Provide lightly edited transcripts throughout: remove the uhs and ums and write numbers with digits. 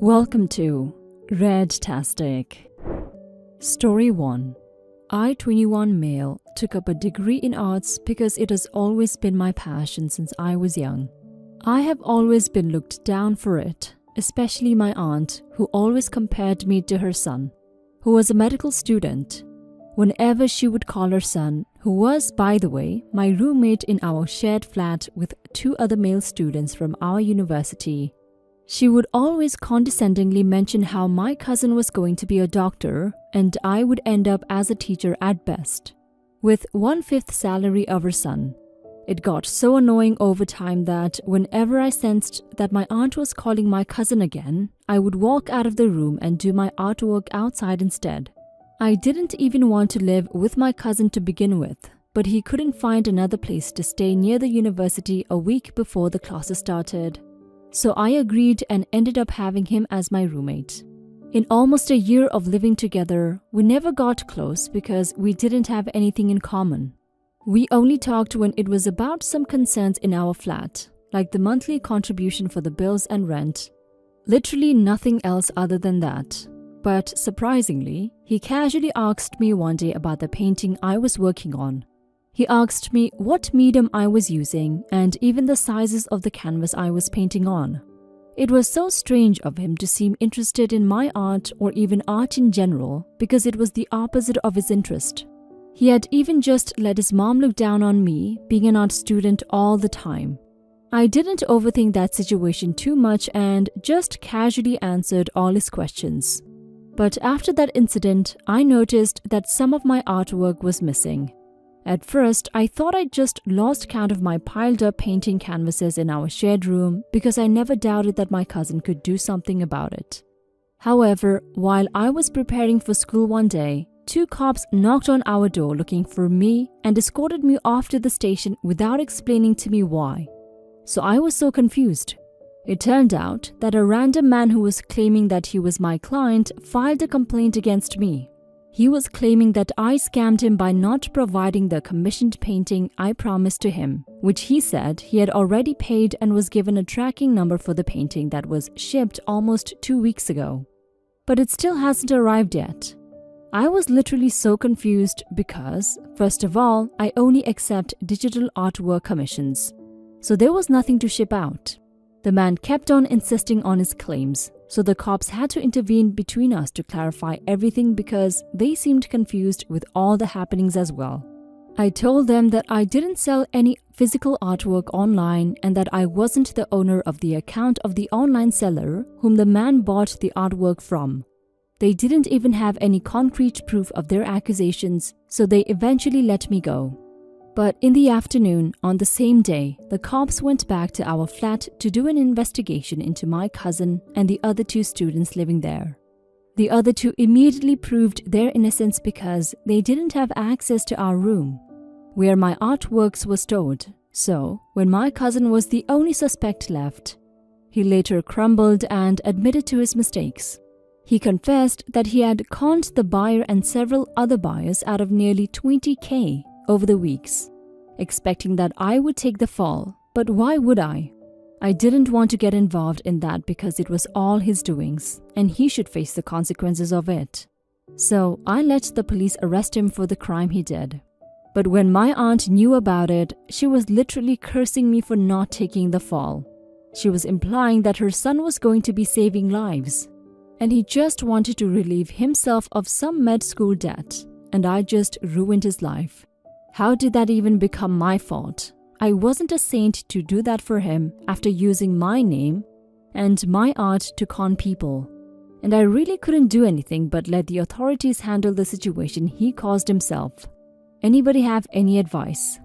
Welcome to Redtastic. Story 1. I, 21 male, took up a degree in arts because it has always been my passion since I was young. I have always been looked down for it, especially my aunt, who always compared me to her son, who was a medical student. Whenever she would call her son, who was, by the way, my roommate in our shared flat with 2 other male students from our university, she would always condescendingly mention how my cousin was going to be a doctor and I would end up as a teacher at best, with 1/5 salary of her son. It got so annoying over time that whenever I sensed that my aunt was calling my cousin again, I would walk out of the room and do my artwork outside instead. I didn't even want to live with my cousin to begin with, but he couldn't find another place to stay near the university a week before the classes started. So I agreed and ended up having him as my roommate. In almost a year of living together, we never got close because we didn't have anything in common. We only talked when it was about some concerns in our flat, like the monthly contribution for the bills and rent. Literally nothing else other than that. But surprisingly, he casually asked me one day about the painting I was working on. He asked me what medium I was using and even the sizes of the canvas I was painting on. It was so strange of him to seem interested in my art or even art in general because it was the opposite of his interest. He had even just let his mom look down on me, being an art student all the time. I didn't overthink that situation too much and just casually answered all his questions. But after that incident, I noticed that some of my artwork was missing. At first, I thought I'd just lost count of my piled-up painting canvases in our shared room because I never doubted that my cousin could do something about it. However, while I was preparing for school one day, 2 cops knocked on our door looking for me and escorted me off to the station without explaining to me why. So I was so confused. It turned out that a random man who was claiming that he was my client filed a complaint against me. He was claiming that I scammed him by not providing the commissioned painting I promised to him, which he said he had already paid and was given a tracking number for the painting that was shipped almost 2 weeks ago. But it still hasn't arrived yet. I was literally so confused because, first of all, I only accept digital artwork commissions, so there was nothing to ship out. The man kept on insisting on his claims, so the cops had to intervene between us to clarify everything because they seemed confused with all the happenings as well. I told them that I didn't sell any physical artwork online and that I wasn't the owner of the account of the online seller whom the man bought the artwork from. They didn't even have any concrete proof of their accusations, so they eventually let me go. But in the afternoon, on the same day, the cops went back to our flat to do an investigation into my cousin and the other 2 students living there. The other 2 immediately proved their innocence because they didn't have access to our room, where my artworks were stored. So, when my cousin was the only suspect left, he later crumbled and admitted to his mistakes. He confessed that he had conned the buyer and several other buyers out of nearly 20K over the weeks, expecting that I would take the fall, but why would I? I didn't want to get involved in that because it was all his doings, and he should face the consequences of it. So I let the police arrest him for the crime he did. But when my aunt knew about it, she was literally cursing me for not taking the fall. She was implying that her son was going to be saving lives, and he just wanted to relieve himself of some med school debt, and I just ruined his life. How did that even become my fault? I wasn't a saint to do that for him after using my name and my art to con people. And I really couldn't do anything but let the authorities handle the situation he caused himself. Anybody have any advice?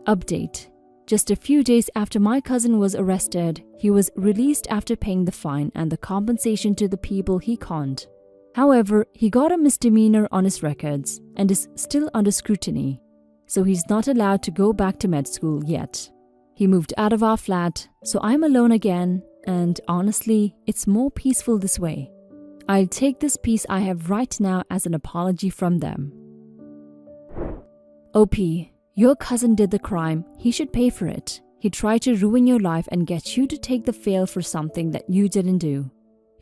Update. Just a few days after my cousin was arrested, he was released after paying the fine and the compensation to the people he conned. However, he got a misdemeanor on his records and is still under scrutiny. So he's not allowed to go back to med school yet. He moved out of our flat, so I'm alone again, and honestly, it's more peaceful this way. I'll take this piece I have right now as an apology from them. OP, your cousin did the crime, he should pay for it. He tried to ruin your life and get you to take the fall for something that you didn't do.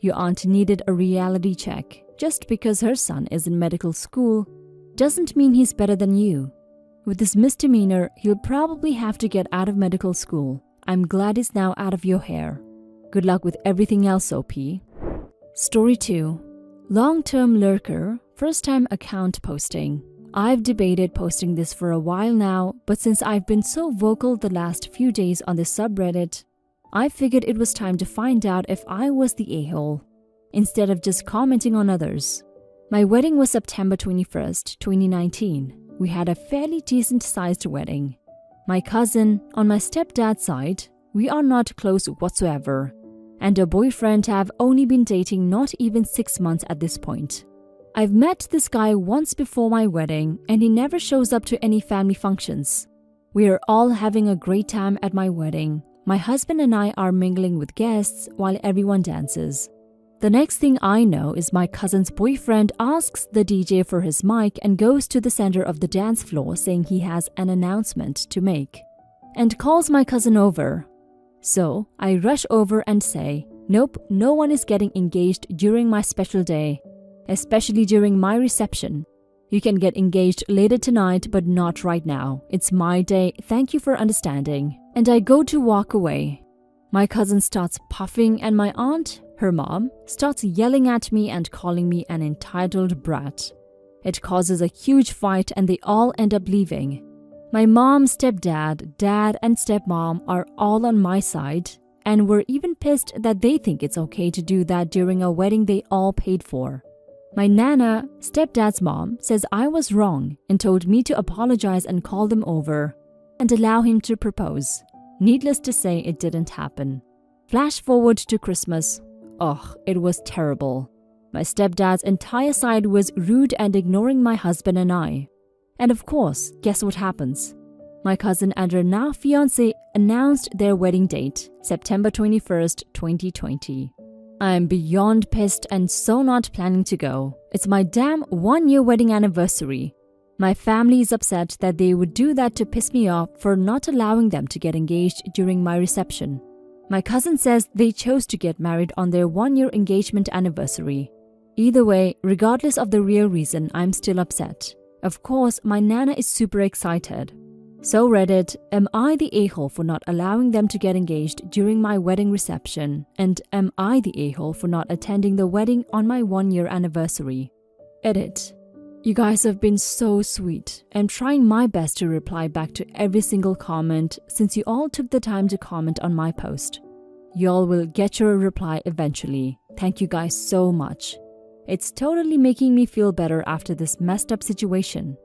Your aunt needed a reality check. Just because her son is in medical school doesn't mean he's better than you. With this misdemeanor, he'll probably have to get out of medical school. I'm glad he's now out of your hair. Good luck with everything else, OP. Story 2. Long-term lurker, first-time account posting. I've debated posting this for a while now, but since I've been so vocal the last few days on this subreddit, I figured it was time to find out if I was the a-hole, instead of just commenting on others. My wedding was September 21st, 2019. We had a fairly decent-sized wedding. My cousin, on my stepdad's side, we are not close whatsoever, and her boyfriend have only been dating not even 6 months at this point. I've met this guy once before my wedding, and he never shows up to any family functions. We are all having a great time at my wedding. My husband and I are mingling with guests while everyone dances. The next thing I know is my cousin's boyfriend asks the DJ for his mic and goes to the center of the dance floor saying he has an announcement to make, and calls my cousin over. So I rush over and say, nope, no one is getting engaged during my special day, especially during my reception. You can get engaged later tonight, but not right now. It's my day, thank you for understanding. And I go to walk away. My cousin starts puffing and my aunt, her mom, starts yelling at me and calling me an entitled brat. It causes a huge fight and they all end up leaving. My mom, stepdad, dad and stepmom are all on my side and were even pissed that they think it's okay to do that during a wedding they all paid for. My nana, stepdad's mom, says I was wrong and told me to apologize and call them over and allow him to propose. Needless to say, it didn't happen. Flash forward to Christmas. Ugh, it was terrible. My stepdad's entire side was rude and ignoring my husband and I. And of course, guess what happens? My cousin and her now fiancé announced their wedding date, September 21st, 2020. I am beyond pissed and so not planning to go. It's my damn 1-year wedding anniversary. My family is upset that they would do that to piss me off for not allowing them to get engaged during my reception. My cousin says they chose to get married on their 1-year engagement anniversary. Either way, regardless of the real reason, I'm still upset. Of course, my nana is super excited. So Reddit, am I the a-hole for not allowing them to get engaged during my wedding reception? And am I the a-hole for not attending the wedding on my 1-year anniversary? Edit. You guys have been so sweet. I'm trying my best to reply back to every single comment since you all took the time to comment on my post. Y'all will get your reply eventually. Thank you guys so much. It's totally making me feel better after this messed up situation.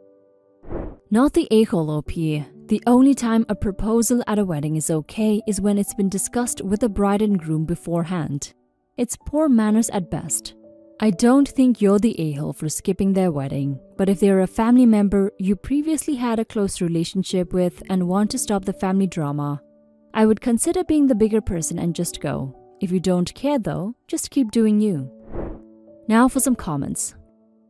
Not the a-hole OP. The only time a proposal at a wedding is okay is when it's been discussed with the bride and groom beforehand. It's poor manners at best. I don't think you're the a-hole for skipping their wedding, but if they're a family member you previously had a close relationship with and want to stop the family drama, I would consider being the bigger person and just go. If you don't care though, just keep doing you. Now for some comments.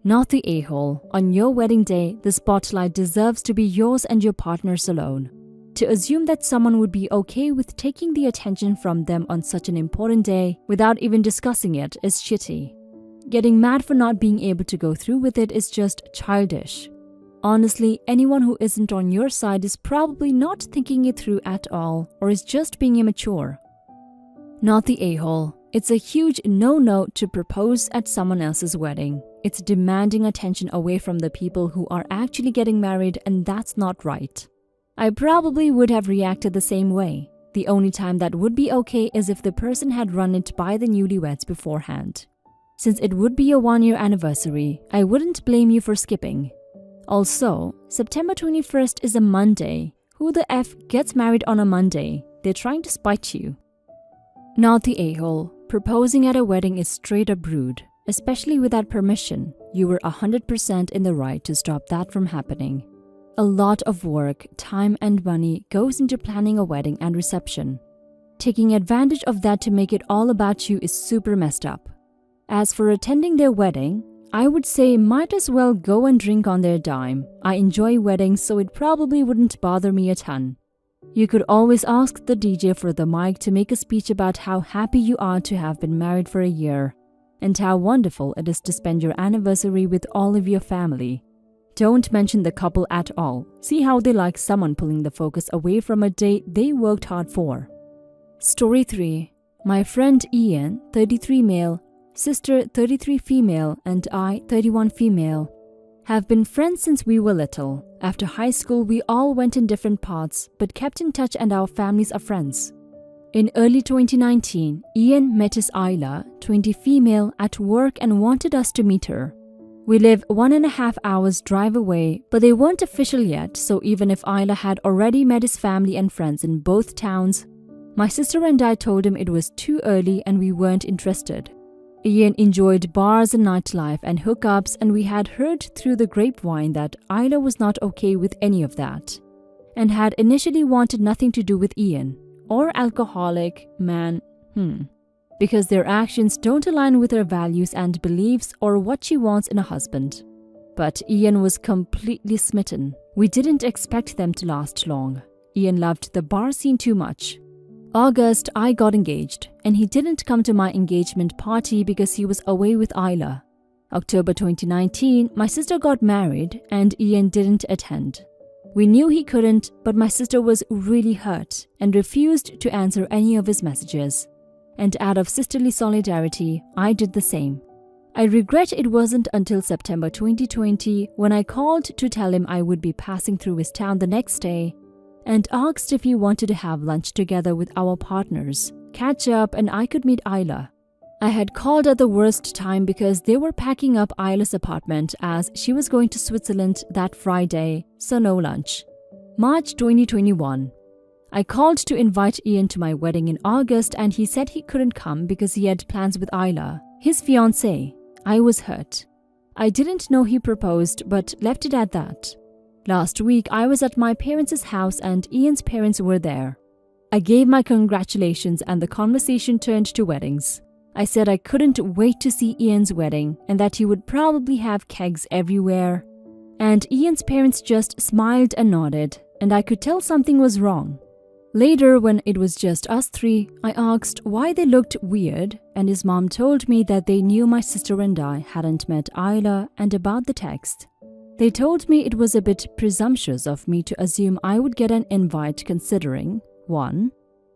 Not the a-hole. On your wedding day, the spotlight deserves to be yours and your partner's alone. To assume that someone would be okay with taking the attention from them on such an important day without even discussing it is shitty. Getting mad for not being able to go through with it is just childish. Honestly, anyone who isn't on your side is probably not thinking it through at all or is just being immature. Not the a-hole. It's a huge no-no to propose at someone else's wedding. It's demanding attention away from the people who are actually getting married, and that's not right. I probably would have reacted the same way. The only time that would be okay is if the person had run it by the newlyweds beforehand. Since it would be a 1-year anniversary, I wouldn't blame you for skipping. Also, September 21st is a Monday. Who the F gets married on a Monday? They're trying to spite you. Not the a-hole. Proposing at a wedding is straight up rude, especially without permission. You were 100% in the right to stop that from happening. A lot of work, time and money goes into planning a wedding and reception. Taking advantage of that to make it all about you is super messed up. As for attending their wedding, I would say might as well go and drink on their dime. I enjoy weddings, so it probably wouldn't bother me a ton. You could always ask the DJ for the mic to make a speech about how happy you are to have been married for a year and how wonderful it is to spend your anniversary with all of your family. Don't mention the couple at all. See how they like someone pulling the focus away from a date they worked hard for. Story 3. My friend Ian, 33 male, sister 33 female, and I, 31 female, have been friends since we were little. After high school, we all went in different paths but kept in touch and our families are friends. In early 2019, Ian met his Isla, 20 female, at work and wanted us to meet her. We live 1.5 hours drive away, but they weren't official yet, so even if Isla had already met his family and friends in both towns, my sister and I told him it was too early and we weren't interested. Ian enjoyed bars and nightlife and hookups, and we had heard through the grapevine that Isla was not okay with any of that and had initially wanted nothing to do with Ian or alcoholic man, because their actions don't align with her values and beliefs or what she wants in a husband. But Ian was completely smitten. We didn't expect them to last long. Ian loved the bar scene too much. August, I got engaged, and he didn't come to my engagement party because he was away with Isla. October 2019, my sister got married and Ian didn't attend. We knew he couldn't, but my sister was really hurt and refused to answer any of his messages. And out of sisterly solidarity, I did the same. I regret it wasn't until September 2020 when I called to tell him I would be passing through his town the next day and asked if he wanted to have lunch together with our partners, catch up, and I could meet Isla. I had called at the worst time because they were packing up Isla's apartment as she was going to Switzerland that Friday, so no lunch. March 2021. I called to invite Ian to my wedding in August and he said he couldn't come because he had plans with Isla, his fiancée. I was hurt. I didn't know he proposed but left it at that. Last week I was at my parents' house and Ian's parents were there. I gave my congratulations and the conversation turned to weddings. I said I couldn't wait to see Ian's wedding and that he would probably have kegs everywhere. And Ian's parents just smiled and nodded, and I could tell something was wrong. Later, when it was just us three, I asked why they looked weird, and his mom told me that they knew my sister and I hadn't met Isla and about the text. They told me it was a bit presumptuous of me to assume I would get an invite considering 1.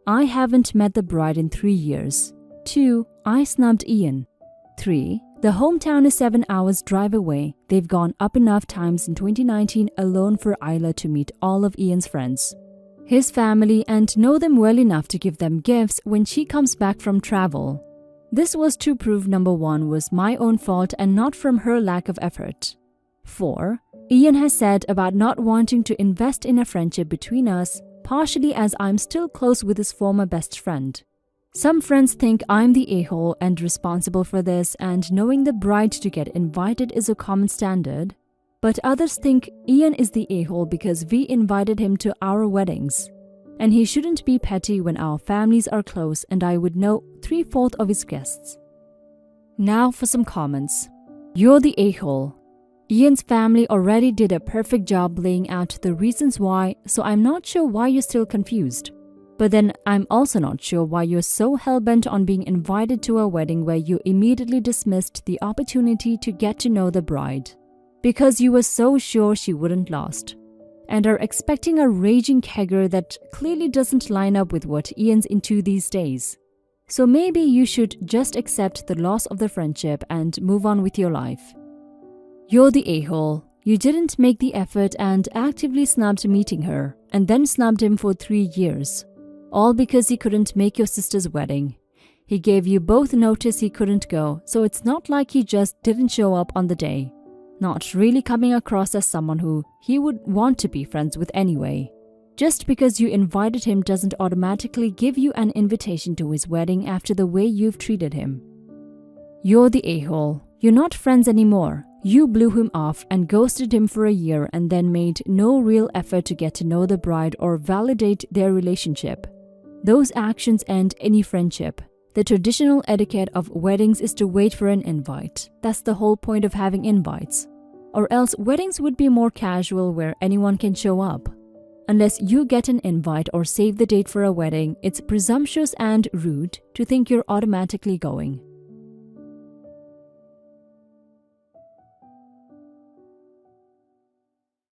I haven't met the bride in 3 years. 2. I snubbed Ian. 3. The hometown is 7 hours drive away. They've gone up enough times in 2019 alone for Isla to meet all of Ian's friends, his family, and know them well enough to give them gifts when she comes back from travel. This was to prove number 1 was my own fault and not from her lack of effort. 4. Ian has said about not wanting to invest in a friendship between us, partially as I'm still close with his former best friend. Some friends think I'm the a-hole and responsible for this, and knowing the bride to get invited is a common standard. But others think Ian is the a-hole because we invited him to our weddings. And he shouldn't be petty when our families are close and I would know 3/4 of his guests. Now for some comments. You're the a-hole. Ian's family already did a perfect job laying out the reasons why, so I'm not sure why you're still confused. But then I'm also not sure why you're so hell-bent on being invited to a wedding where you immediately dismissed the opportunity to get to know the bride, because you were so sure she wouldn't last, and are expecting a raging kegger that clearly doesn't line up with what Ian's into these days. So maybe you should just accept the loss of the friendship and move on with your life. You're the a-hole. You didn't make the effort and actively snubbed meeting her, and then snubbed him for 3 years. All because he couldn't make your sister's wedding. He gave you both notice he couldn't go, so it's not like he just didn't show up on the day. Not really coming across as someone who he would want to be friends with anyway. Just because you invited him doesn't automatically give you an invitation to his wedding after the way you've treated him. You're the a-hole. You're not friends anymore. You blew him off and ghosted him for a year and then made no real effort to get to know the bride or validate their relationship. Those actions end any friendship. The traditional etiquette of weddings is to wait for an invite. That's the whole point of having invites. Or else weddings would be more casual where anyone can show up. Unless you get an invite or save the date for a wedding, it's presumptuous and rude to think you're automatically going.